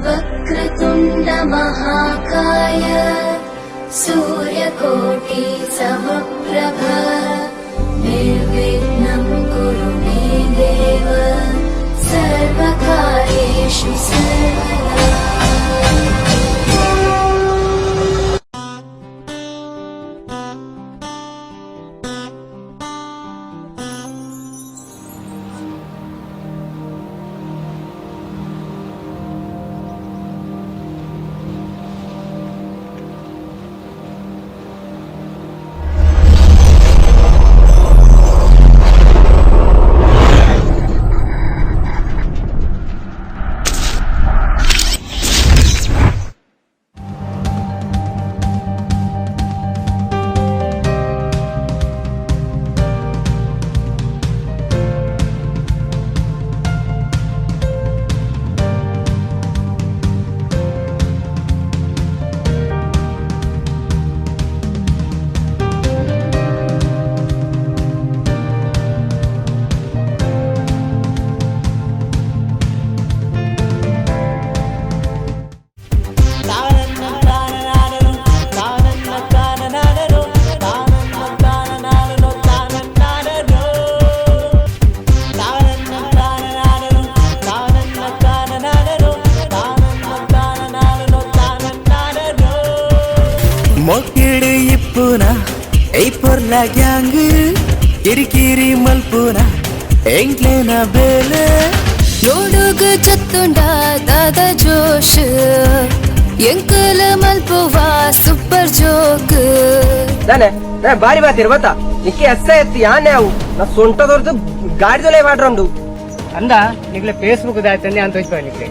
वक्रतुण्ड महाकाय सूर्यकोटि समप्रभ निर्विघ्नं कुरु मे देव सर्वकार्येषु सर्वदा। ಮೊಕ್ಕಿಡು ಇಪ್ಪುನ ಐ ಪೊರ್ಲಾಗ್ಯಾಂಗ್ ಕಿರಿಕಿರಿ ಮಲ್ಪುನ ಎಂಕ್ಲೇನ ಬೇಲೆ ನೋಡುಗ ಚತ್ತುಂಡ ದಾದ ಜೋಶ್ ಎಂಕಲ ಮಲ್ಪುವ ಸೂಪರ್ ಜೋಕ್ ನಾನೇ ಬಾರಿ ಬಾತಿರ್ ಗೊತ್ತಾ ನಿಕ್ಕೆ ಎಸ್ಸೆ ಎತ್ತಿ ಯಾನೆ ಅವು ನಾ ಸೊಂಟದವ್ರದ್ದು ಗಾಡಿದೊಲೆ ಮಾಡ್ರಂಡು ಅಂದ ನಿಗ್ಲೆ ಫೇಸ್ಬುಕ್ ದಾಯ್ತಂದೆ ಅಂತ ಹೋಯ್ತು ನಿಗ್ಲೆ